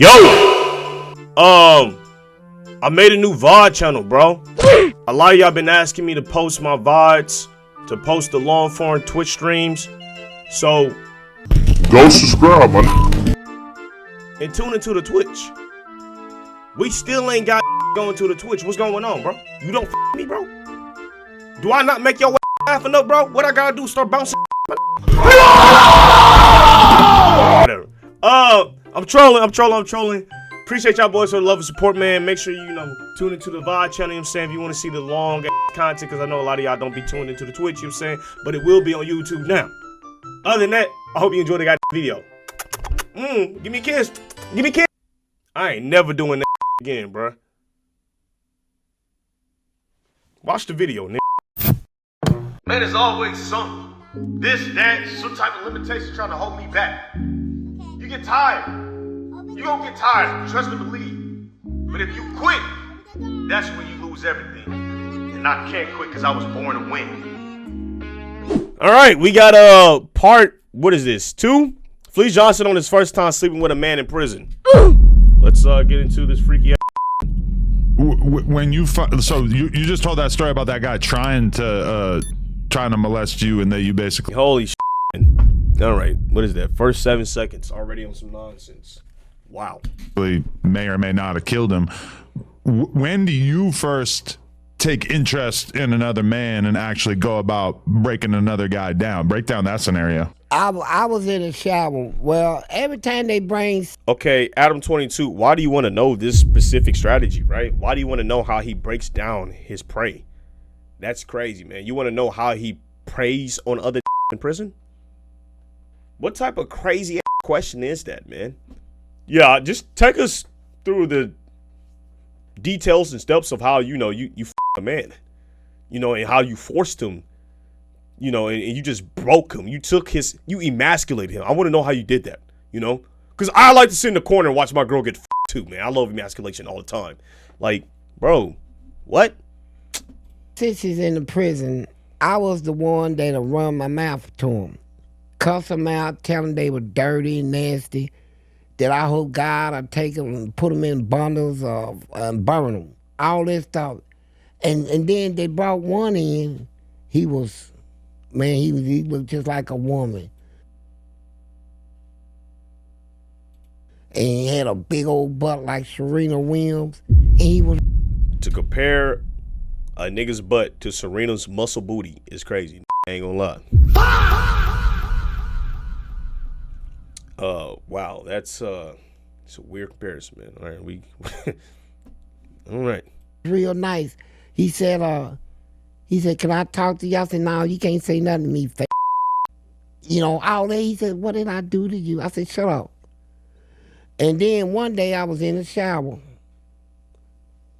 Yo, I made a new VOD channel, bro. A lot of y'all been asking me to post my VODs, to post the long form Twitch streams. So go subscribe, man. And tune into the Twitch. We still ain't got going to the Twitch. What's going on, bro? You don't f me, bro? Do I not make your laugh enough, bro? What I gotta do? Start bouncing? Whatever. I'm trolling. Appreciate y'all boys for the love and support, man. Make sure you tune into the VOD channel, you know what I'm saying? If you want to see the long content, because I know a lot of y'all don't be tuned into the Twitch, you know what I'm saying? But it will be on YouTube now. Other than that, I hope you enjoyed the video. Give me a kiss. Give me a kiss. I ain't never doing that again, bro. Watch the video, nigga. Man, there's always something. This, that, some type of limitation trying to hold me back. You get tired. You gonna get tired. Trust and believe. But if you quit, that's when you lose everything. And I can't quit because I was born to win. All right, we got part, what is this, 2? Fleece Johnson on his first time sleeping with a man in prison. Let's get into this freaky ass. When you so you just told that story about that guy trying to molest you, and that you basically holy shit. All right, what is that? First 7 seconds already on some nonsense. Wow. May or may not have killed him. When do you first take interest in another man and actually go about breaking another guy down? Break down that scenario. I was in the shower. Well, every time they bring... Okay, Adam22, why do you want to know this specific strategy, right? Why do you want to know how he breaks down his prey? That's crazy, man. You want to know how he preys on other in prison? What type of crazy question is that, man? Yeah, just take us through the details and steps of how, you f a man, and how you forced him, and you just broke him. You emasculated him. I want to know how you did that, because I like to sit in the corner and watch my girl get too, man. I love emasculation all the time. Like, bro, what? Since he's in the prison, I was the one that'll run my mouth to him, cuss them out, tell them they were dirty and nasty, that I hope God I take them and put them in bundles and burn them, all this stuff. And then they brought one in. He was just like a woman. And he had a big old butt like Serena Williams. And he was... To compare a nigga's butt to Serena's muscle booty is crazy. I ain't gonna lie. Wow, it's a weird comparison, man. All right, all right. Real nice. He said, can I talk to you? I said, no, you can't say nothing to me, all that. He said, what did I do to you? I said, shut up. And then one day I was in the shower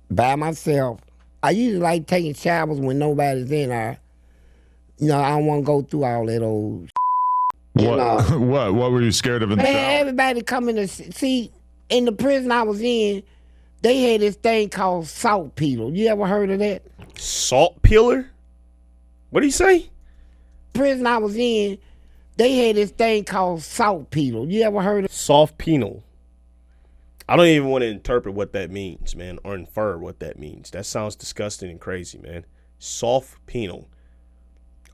by myself. I usually like taking showers when nobody's in there. I don't want to go through all that old What? What were you scared of in the shower? Everybody coming to see, in the prison I was in, they had this thing called saltpeter. You ever heard of that? Salt peeler? What did he say? Prison I was in, they had this thing called saltpeter. You ever heard of soft penal? I don't even want to interpret what that means, man, or infer what that means. That sounds disgusting and crazy, man. Soft penal.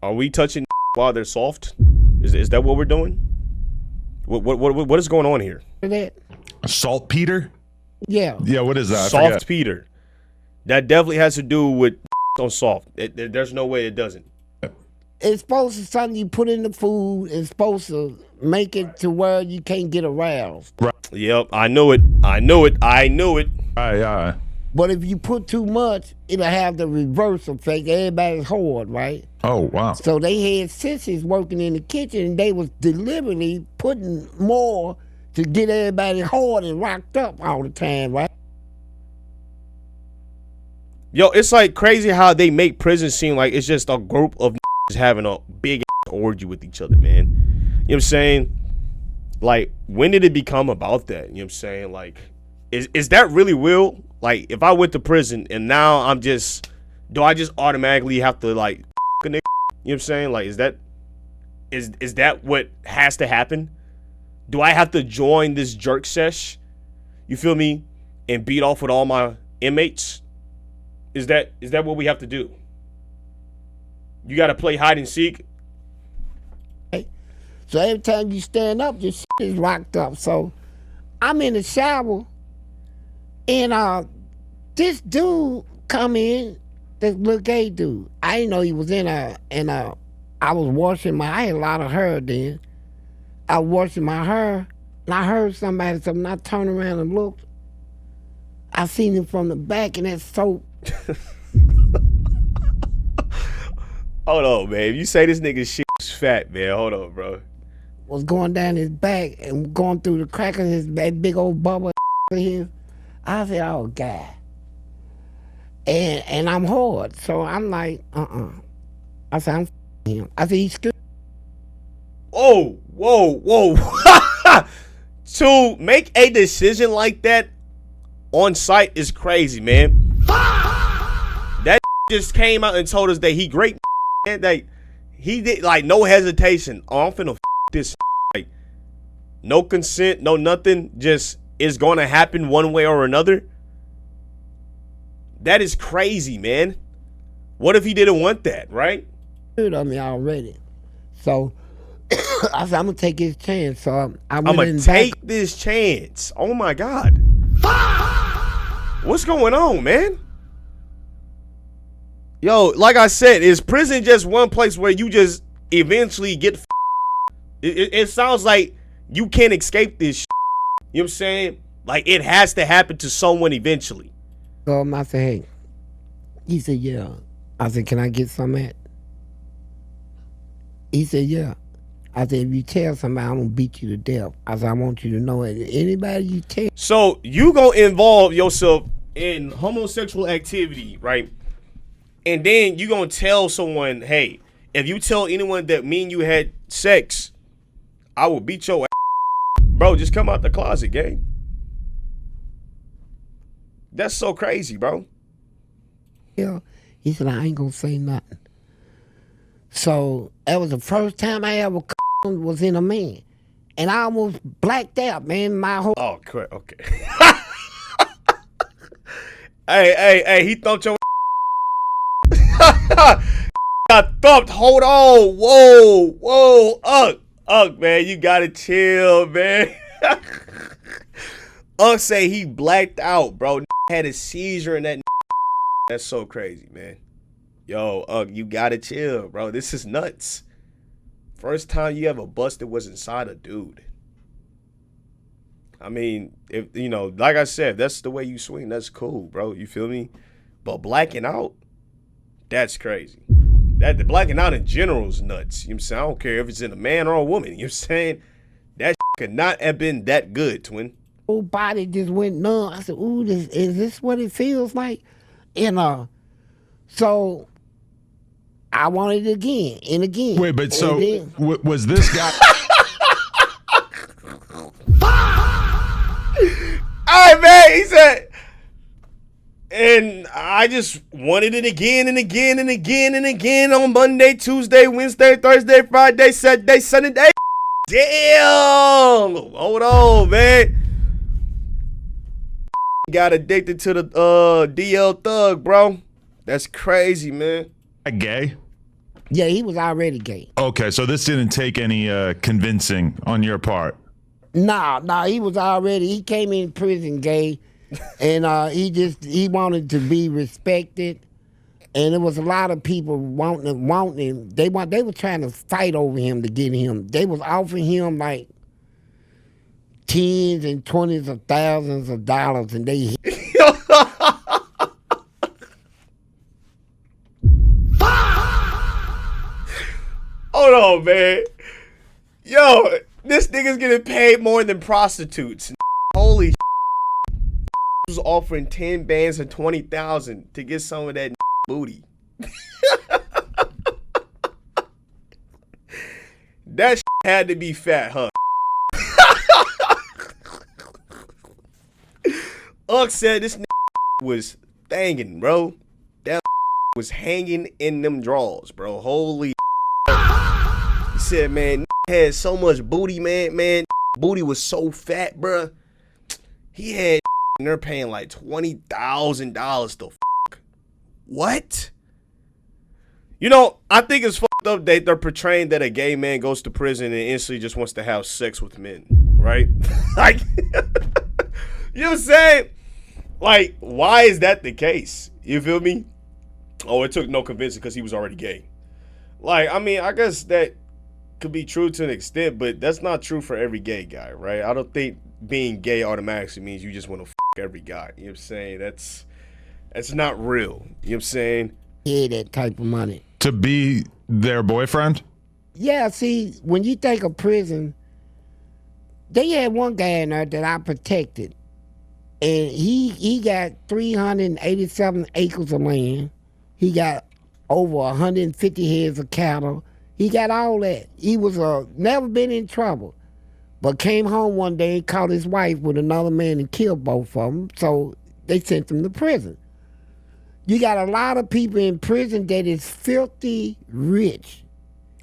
Are we touching while they're soft? Is that what we're doing? What is going on here? that? Saltpeter? Yeah. Yeah, what is that? Soft Peter. That definitely has to do with on soft. There's no way it doesn't. It's supposed to something you put in the food. It's supposed to make it to where you can't get aroused. Right. Yep, I knew it. Yeah. But if you put too much, it'll have the reverse effect. Everybody's hard, right? Oh, wow. So they had sissies working in the kitchen, and they was deliberately putting more to get everybody hard and rocked up all the time, right? Yo, it's like crazy how they make prison seem like it's just a group of having a big orgy with each other, man. You know what I'm saying? Like, when did it become about that? You know what I'm saying? Like, is that really real? Like, if I went to prison and now do I just automatically have to, like, a nigga? You know what I'm saying? Like, is that what has to happen? Do I have to join this jerk sesh? you feel me, and beat off with all my inmates? Is that what we have to do? You got to play hide and seek. So every time you stand up, your shit is rocked up. So I'm in the shower, and this dude come in, this little gay dude. I didn't know he was in there, and I was washing I had a lot of hair then. I was washing my hair, and I heard somebody something. I turned around and looked. I seen him from the back, and that soap. Hold on, man. If you say this nigga shit was fat, man, hold on, bro. Was going down his back and going through the crack of that big old bubble of his. I said, oh, God. And I'm hard. So I'm like, I said, I'm him. I said, he's good. Oh, whoa. To make a decision like that on site is crazy, man. That just came out and told us that he great, man. That he did, like, no hesitation. Oh, I'm finna this, like, no consent, no nothing, just it's gonna happen one way or another. That is crazy, man. What if he didn't want that, right? Heard of me already. So I said, I'm gonna take his chance. So I'm gonna take this chance. Oh my God. What's going on, man? Yo, like I said, is prison just one place where you just eventually get it sounds like you can't escape this shit. You know what I'm saying? Like, it has to happen to someone eventually. So I said, hey. He said, yeah. I said, can I get some at? He said, yeah. I said, if you tell somebody, I'm gonna beat you to death. I said, I want you to know it. Anybody you tell. So you gonna involve yourself in homosexual activity, right? And then you gonna tell someone, hey, if you tell anyone that me and you had sex, I will beat your ass. Bro, just come out the closet, gang. That's so crazy, bro. Yeah. He said, I ain't gonna say nothing. So that was the first time I ever was in a man. And I almost blacked out, man. My whole Oh, crap. Okay. Hey, he thumped your got thumped. Hold on. Whoa. Ugh, man, you gotta chill, man. Say he blacked out, bro. Had a seizure in that. That's so crazy, man. Yo, you gotta chill, bro. This is nuts. First time you ever busted was inside a dude. I mean, if you know, like I said, that's the way you swing. That's cool, bro. You feel me? But blacking out, that's crazy. That the blacking out in general is nuts. You know what I'm saying? I don't care if it's in a man or a woman. You know what I'm saying? That could not have been that good, twin. whole body just went numb. I said, ooh, is this what it feels like? And so I wanted it again and again. Wait, but so was this guy? All right, man. He said, and I just wanted it again and again and again and again on Monday, Tuesday, Wednesday, Thursday, Friday, Saturday, Sunday. Damn. Hold on, man. Got addicted to the DL Thug, bro. That's crazy, man. Gay? Yeah, he was already gay. Okay, so this didn't take any convincing on your part. Nah, he was already, he came in prison gay, and he wanted to be respected, and there was a lot of people wanting him. They were trying to fight over him to get him. They was offering him like tens and twenties of thousands of dollars, and they Hold on, man. Yo, this nigga's getting paid more than prostitutes. Holy was offering 10 bands and 20,000 to get some of that booty. That had to be fat, huh? Ugg said this was thangin', bro. That was hanging in them drawers, bro. Holy. He said, man, had so much booty, man. Booty was so fat, bro. He had and they're paying like $20,000 to fuck. What? You know, I think it's fucked up that they're portraying that a gay man goes to prison and instantly just wants to have sex with men, right? Like, you know what I'm saying? Like, why is that the case? You feel me? Oh, it took no convincing because he was already gay. Like, I mean, I guess that could be true to an extent, but that's not true for every gay guy, right? I don't think being gay automatically means you just want to fuck every guy. You know what I'm saying? That's not real. You know what I'm saying? Yeah, that type of money. To be their boyfriend? Yeah, see, when you think of prison, they had one guy in there that I protected. And he got 387 acres of land. He got over 150 heads of cattle. He got all that. He was never been in trouble. But came home one day and caught his wife with another man and killed both of them. So they sent him to prison. You got a lot of people in prison that is filthy rich.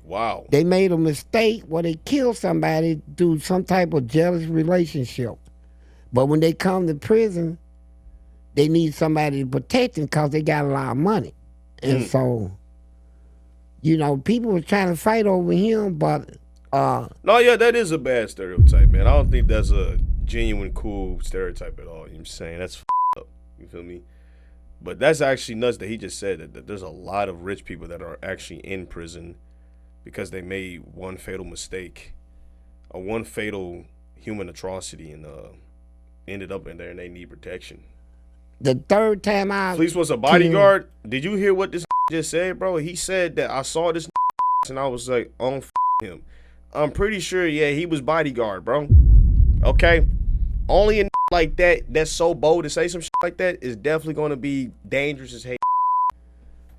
Wow. They made a mistake where they killed somebody through some type of jealous relationship. But when they come to prison, they need somebody to protect them because they got a lot of money. And so, you know, people were trying to fight over him, but... No, yeah, that is a bad stereotype, man. I don't think that's a genuine, cool stereotype at all. You know what I'm saying? That's up. You feel me? But that's actually nuts that he just said that there's a lot of rich people that are actually in prison because they made one fatal mistake, or one fatal human atrocity, and ended up in there and they need protection. The third time I... Fleece was a bodyguard. Did you hear what this just said, bro? He said that I saw this and I was like, oh, him. I'm pretty sure, yeah, he was bodyguard, bro. Okay? Only a like that that's so bold to say some shit like that is definitely going to be dangerous as hell.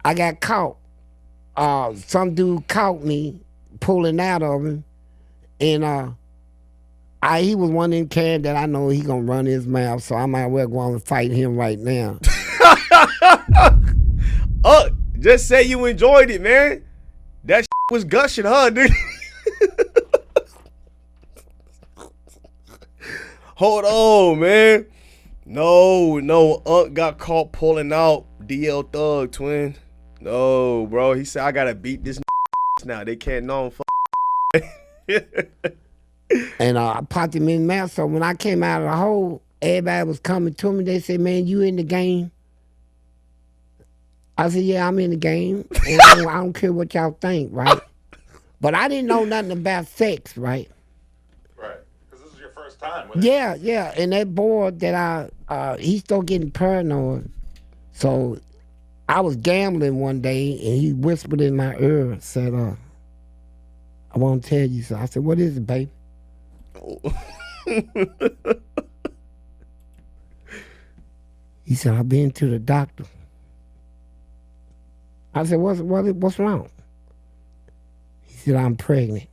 I got caught. Some dude caught me pulling out of him, and he was one in can that I know he gonna run his mouth, so I might well go on and fight him right now. Just say you enjoyed it, man. That shit was gushing, huh, dude? Hold on, man. No, Unc got caught pulling out DL Thug, twin. No, bro. He said, I gotta beat this now. They can't know him. And I popped him in the mouth, so when I came out of the hole, everybody was coming to me. They said, man, you in the game? I said, yeah, I'm in the game. And I don't care what y'all think, right? But I didn't know nothing about sex, right? Right. Because this is your first time. Yeah. And that boy that he started getting paranoid. So I was gambling one day, and he whispered in my ear and said, I want to tell you something. I said, what is it, baby? He said, I've been to the doctor. I said, what's wrong? He said, I'm pregnant.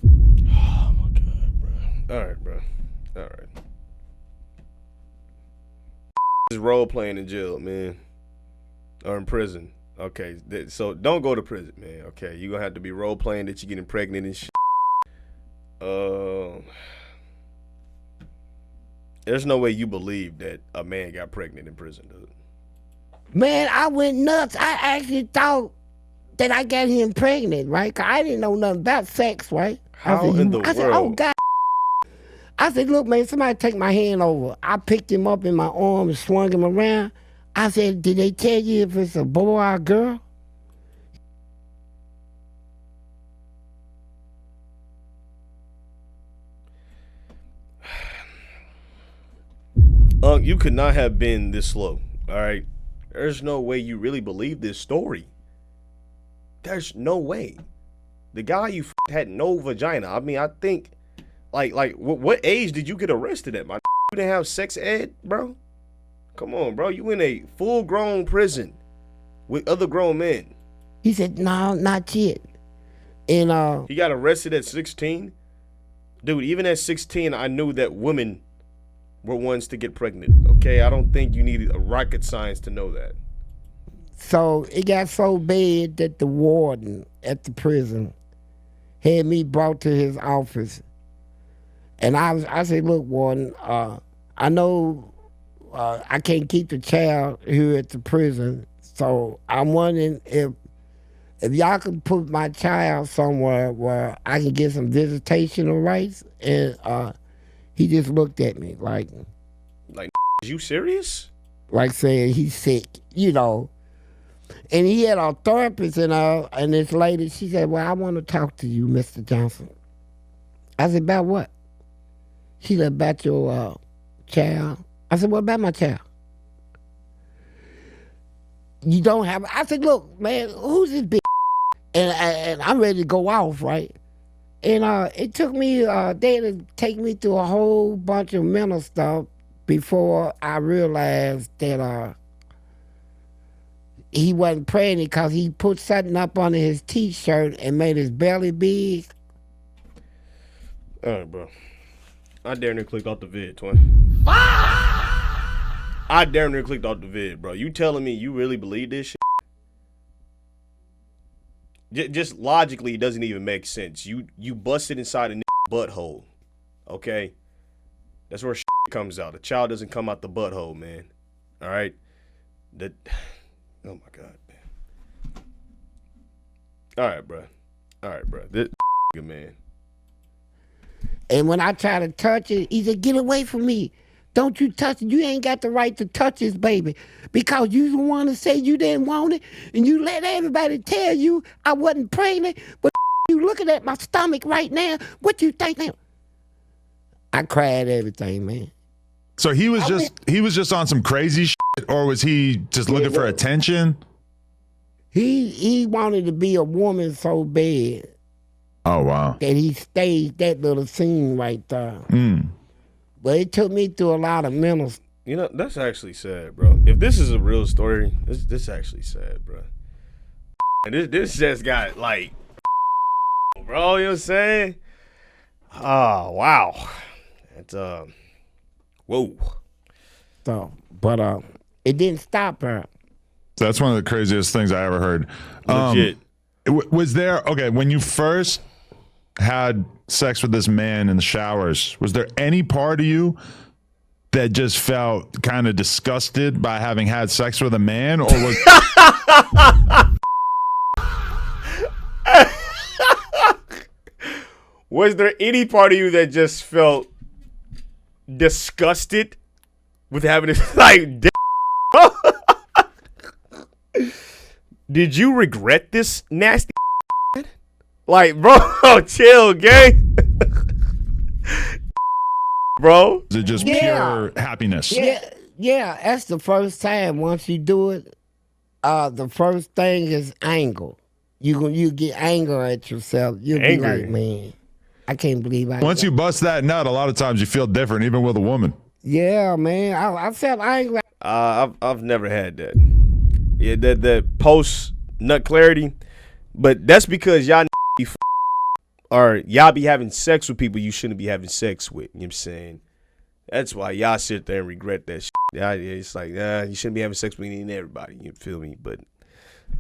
Oh my God, bro. All right, bro. All right. This is role playing in jail, man. Or in prison. Okay, so don't go to prison, man. Okay, you're gonna have to be role playing that you're getting pregnant and shit. There's no way you believe that a man got pregnant in prison, dude. Man, I went nuts. I actually thought that I got him pregnant, right? 'Cause I didn't know nothing about sex, right? How in the world? I said, oh, God. I said, look, man, somebody take my hand over. I picked him up in my arm and swung him around. I said, did they tell you if it's a boy or a girl? You could not have been this slow, all right? There's no way you really believe this story. There's no way. The guy you had no vagina. I mean, I think, like, what age did you get arrested at, my? You didn't have sex ed, bro? Come on, bro. You in a full-grown prison with other grown men. He said, no, not yet. And he got arrested at 16? Dude, even at 16, I knew that women were ones to get pregnant, okay? I don't think you need a rocket science to know that. So it got so bad that the warden at the prison had me brought to his office. And I said, look, Warden, I know I can't keep the child here at the prison, so I'm wondering if y'all could put my child somewhere where I can get some visitational rights. And he just looked at me like, is you serious? Like saying he's sick, you know. And he had a therapist and this lady, she said, well, I want to talk to you, Mr. Johnson. I said, about what? She said, about your child. I said, what about my child? You don't have, I said, look, man, who's this bitch? And I'm ready to go off, right? And it took me a day to take me through a whole bunch of mental stuff before I realized that he wasn't pregnant because he put something up under his t-shirt and made his belly big. All right, bro. I damn near clicked off the vid, twin. I damn near clicked off the vid, bro. You telling me you really believe this shit? Just logically, it doesn't even make sense. You busted inside a butthole, okay? That's where shit comes out. A child doesn't come out the butthole, man. All right? Oh my God, man. All right, bro. This good man. And when I try to touch it, he said, get away from me. Don't you touch it. You ain't got the right to touch this baby because you the one to say you didn't want it and you let everybody tell you I wasn't pregnant, but you looking at my stomach right now. What you think now? I cried everything, man. So he was just on some crazy shit, or was he just looking for attention? He wanted to be a woman so bad. Oh, wow. That he staged that little scene right there. But it took me through a lot of mental. You know, that's actually sad, bro. If this is a real story, this actually sad, bro. And this just got like, bro, you know what I'm saying? Oh, wow. That's whoa. So, but it didn't stop her. That's one of the craziest things I ever heard. Legit. Was there, okay, when you first had sex with this man in the showers, was there any part of you that just felt kind of disgusted by having had sex with a man, or was was there any part of you that just felt disgusted with having this like did you regret this nasty like, bro, chill, gang. Bro, is it just pure happiness? Yeah, that's the first time. Once you do it, the first thing is anger. You get anger at yourself. You'll be like, man, I can't believe I. Once you bust that nut, a lot of times you feel different, even with a woman. Yeah, man, I felt angry. I've never had that. Yeah, that post nut clarity, but that's because y'all or y'all be having sex with people you shouldn't be having sex with. You know what I'm saying? That's why y'all sit there and regret that shit. Yeah, it's like, you shouldn't be having sex with everybody. You feel me? But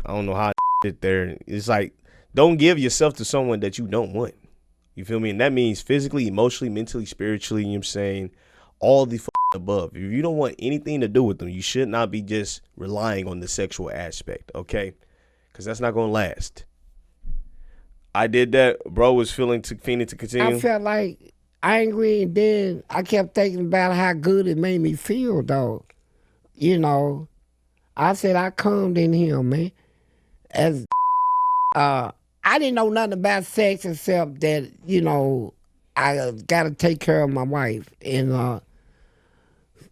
I don't know how to sit there. It's like, don't give yourself to someone that you don't want. You feel me? And that means physically, emotionally, mentally, spiritually, you know what I'm saying? All the above. If you don't want anything to do with them, you should not be just relying on the sexual aspect, okay? Because that's not going to last. I did that. Bro was fiending to continue. I felt like angry, and then I kept thinking about how good it made me feel, though. You know, I said I calmed in him, man. As I didn't know nothing about sex except that, you know, I got to take care of my wife, and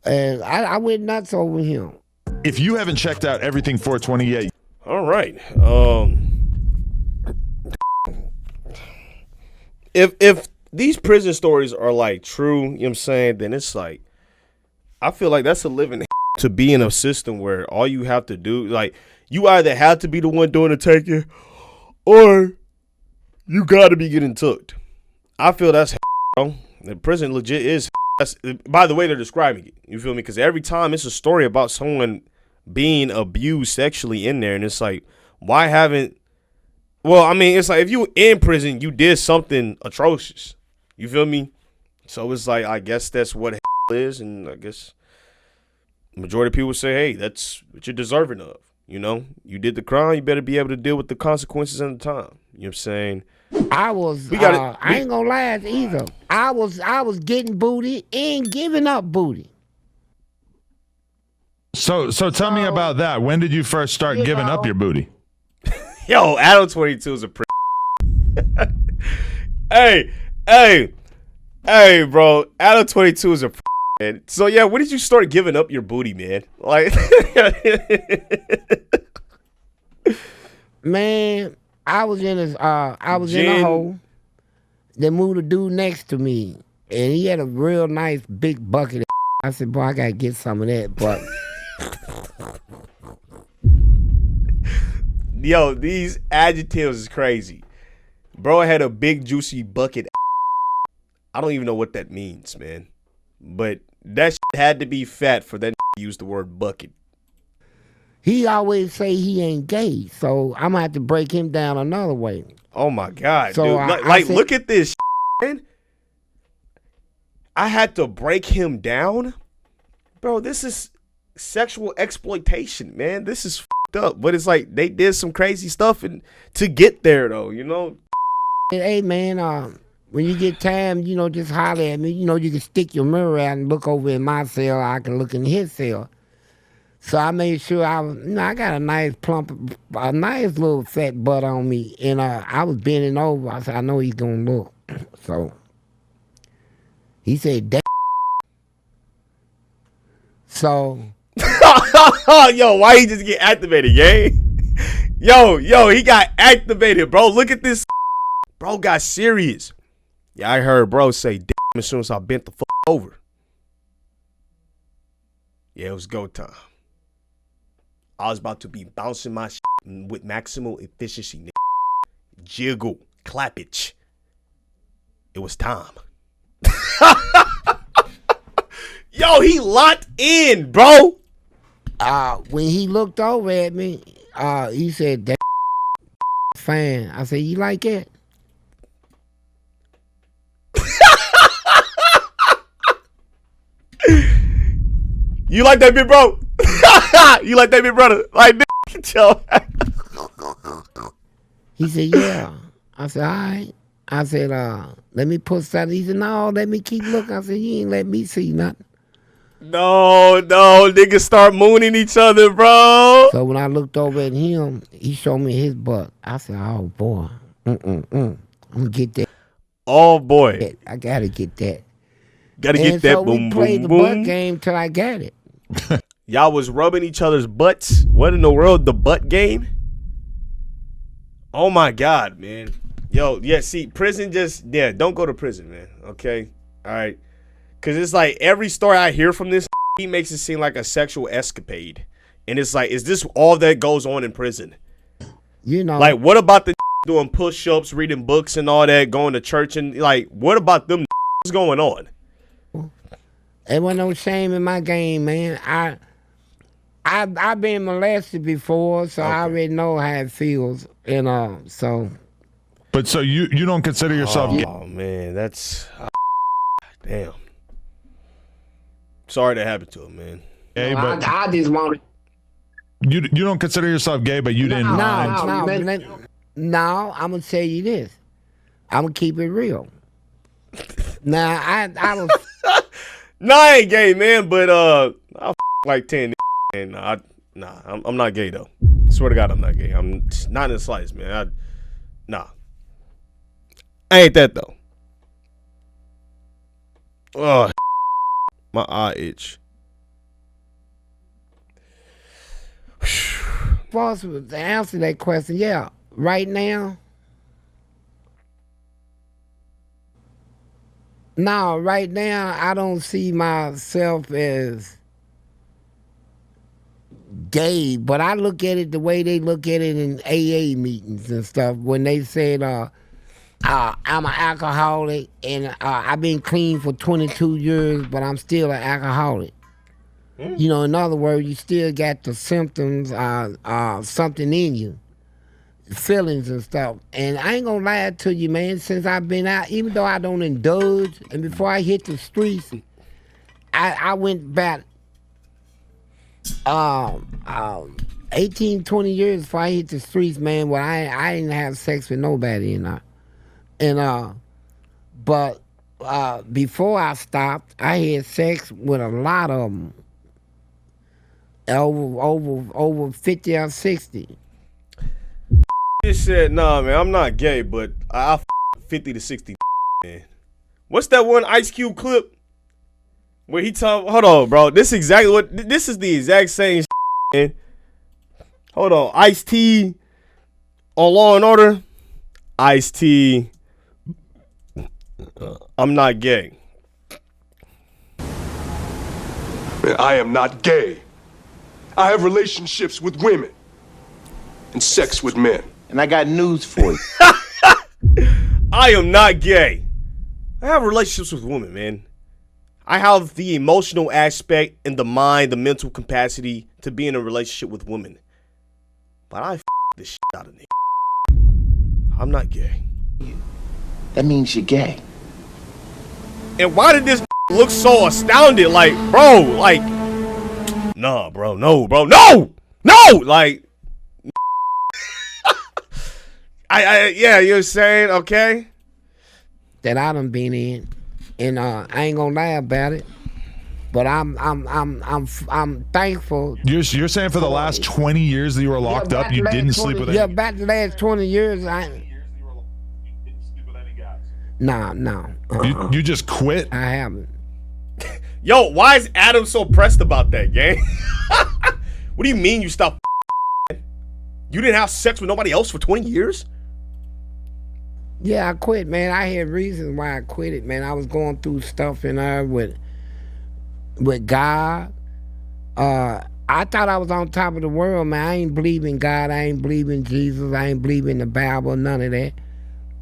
I went nuts over him. If you haven't checked out Everything 420 yet, all right. If these prison stories are like true, you know what I'm saying, then it's like, I feel like that's a living to be in a system where all you have to do, like, you either have to be the one doing the taking or you got to be getting took. I feel that's bro. The prison legit is that's, by the way they're describing it. You feel me? Because every time it's a story about someone being abused sexually in there, and it's like, why haven't? Well, I mean, it's like if you in prison, you did something atrocious. You feel me? So it's like, I guess that's what hell is, and I guess the majority of people say, hey, that's what you're deserving of. You know, you did the crime, you better be able to deal with the consequences and the time. You know what I'm saying? I ain't gonna lie either. I was getting booty and giving up booty. So tell me about that. When did you first start giving up your booty? Yo, Adam 22 is a hey, bro. Adam 22 is a man. So yeah, when did you start giving up your booty, man? Like, man, I was in a hole. They moved a dude next to me, and he had a real nice big bucket. I said, boy, I gotta get some of that, but. Yo, these adjectives is crazy. Bro had a big juicy bucket. I don't even know what that means, man. But that had to be fat for that to use the word bucket. He always say he ain't gay, so I'm gonna have to break him down another way. Oh my God, so dude. I said, look at this, man. I had to break him down? Bro, this is sexual exploitation, man. This is up, but it's like they did some crazy stuff and to get there though, you know. Hey man, when you get time, you know, just holler at me. You know, you can stick your mirror out and look over in my cell. I can look in his cell. So I made sure I got a nice a nice little fat butt on me, and I was bending over. I said, I know he's gonna look. So he said, "Damn." So. Yo, why he just get activated, gang? Yo, he got activated, bro. Look at this. Bro got serious. Yeah, I heard bro say, damn, as soon as I bent the fuck over. Yeah, it was go time. I was about to be bouncing my shit with maximal efficiency, nigga. Jiggle, clap it. It was time. Yo, he locked in, bro. When he looked over at me, he said, "That fan." I said, "You like it?" You like that big bro? You like that big brother? Like, yo. He said, "Yeah." I said, "All right." I said, "Let me put something." He said, "No, let me keep looking." I said, "You ain't let me see nothing." No, niggas start mooning each other, bro. So when I looked over at him, he showed me his butt. I said, "Oh boy, I'm gonna get that." Oh boy, I gotta get that. Gotta get that. Boom, we played the boom, butt boom. game till I got it. Y'all was rubbing each other's butts. What in the world? The butt game? Oh my God, man. Yo, yeah. See, prison don't go to prison, man. Okay, all right. Cause it's like every story I hear from this, he makes it seem like a sexual escapade, and it's like, is this all that goes on in prison? You know, like what about the doing push-ups, reading books, and all that, going to church, and like what about them? What's going on? There wasn't no shame in my game, man. I've been molested before, so I already know how it feels, and so. But so you don't consider yourself gay? Oh man, that's damn. Sorry that happened to him, man. Gay, No, but I just wanted. you don't consider yourself gay, but you didn't mind. No, I'm gonna tell you this. I'm gonna keep it real. Now I was. No, I ain't gay, man, but I like 10 and I'm not gay though. Swear to God, I'm not gay. I'm not in the slightest, man. I ain't that though. Oh, my eye itch. False to answer that question, yeah. Right now, no. Right now, I don't see myself as gay, but I look at it the way they look at it in AA meetings and stuff. When they said, "I'm an alcoholic and I've been clean for 22 years, but I'm still an alcoholic." You know, in other words, you still got the symptoms, something in you. feelings and stuff. And I ain't gonna lie to you, man. Since I've been out, even though I don't indulge, and before I hit the streets, I went back 18, 20 years before I hit the streets, man. Where I didn't have sex with nobody, but before I stopped, I had sex with a lot of them, over 50 or 60. Just said, nah, man, I'm not gay, but I 50 to 60, man. What's that one Ice Cube clip where he talk? Hold on, bro. This is the exact same, man. Hold on, Ice-T on Law and Order. Ice-T, I'm not gay. Man, I am not gay. I have relationships with women and sex with men. And I got news for you. I am not gay. I have relationships with women, man. I have the emotional aspect and the mind, the mental capacity to be in a relationship with women. But I the shit out of niggas. I'm not gay. That means you're gay. And why did this look so astounded? Like, bro, like, nah, bro, no, bro, no, like, yeah, you're saying, okay, that I done been in, and I ain't gonna lie about it. But I'm thankful. You're saying for the last 20 years that you were locked up, you didn't sleep with any? Yeah, about the last 20 years, No. You just quit? I haven't. Yo, why is Adam so pressed about that, gang? What do you mean you stopped? You didn't have sex with nobody else for 20 years? Yeah, I quit, man. I had reasons why I quit it, man. I was going through stuff in there with God. I thought I was on top of the world, man. I ain't believe in God. I ain't believe in Jesus. I ain't believe in the Bible, none of that.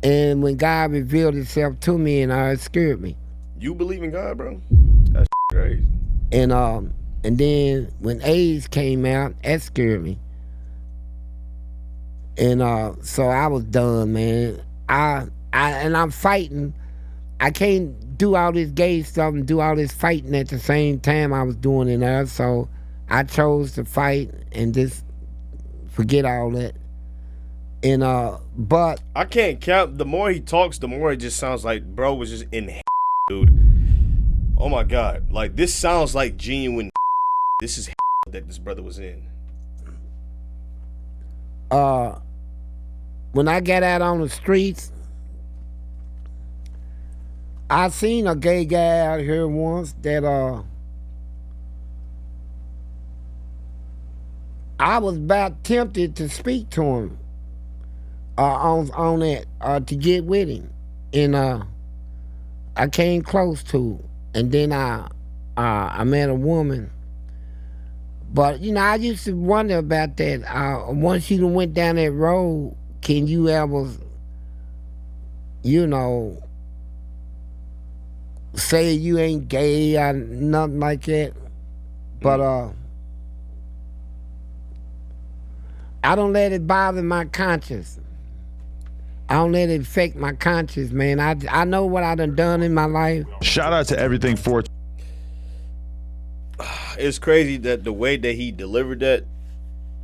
And when God revealed himself to me, and it scared me. You believe in God, bro? That's crazy. And then when AIDS came out, that scared me. And so I was done, man. I'm fighting. I can't do all this gay stuff and do all this fighting at the same time I was doing it there. So I chose to fight and just forget all that. And but I can't count. The more he talks, the more it just sounds like bro was just in dude. Oh my God. Like, this sounds like genuine. This is that this brother was in. When I got out on the streets, I seen a gay guy out here once that I was about tempted to speak to him on that to get with him, and I came close to, and then I met a woman. But you know, I used to wonder about that. Once you went down that road, can you ever, you know, say you ain't gay or nothing like that? But I don't let it bother my conscience. I don't let it affect my conscience, man. I know what I done in my life. Shout out to Everything 4. It's crazy that the way that he delivered that,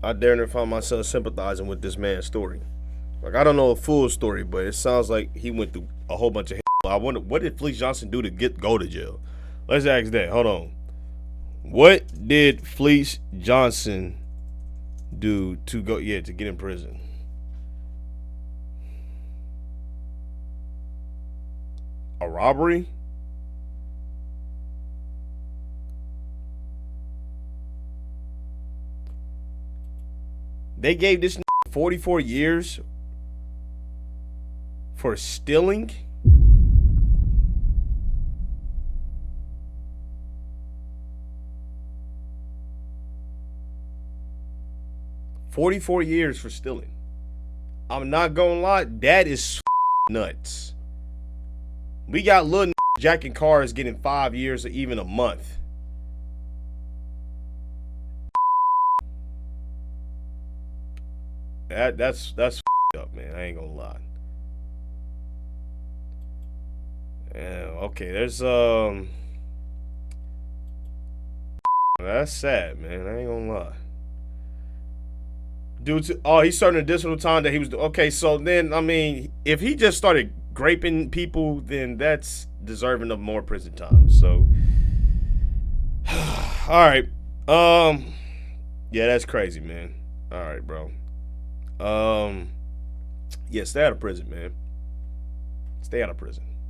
I dare not find myself sympathizing with this man's story. Like, I don't know a full story, but it sounds like he went through a whole bunch of hell. I wonder, what did Fleece Johnson do to go to jail? Let's ask that. Hold on. What did Fleece Johnson do to get in prison? A robbery? They gave this 44 years for stealing. $44 years for stealing. I'm not gonna lie, that is nuts. We got little jacking cars getting 5 years or even a month. That's up, man. I ain't gonna lie. Yeah, okay, there's that's sad, man. I ain't gonna lie. Dude, he's serving additional time that he was. Okay, so then, I mean, if he just started graping people, then that's deserving of more prison time. So, all right. Yeah, that's crazy, man. All right, bro. Yeah, stay out of prison, man. Stay out of prison.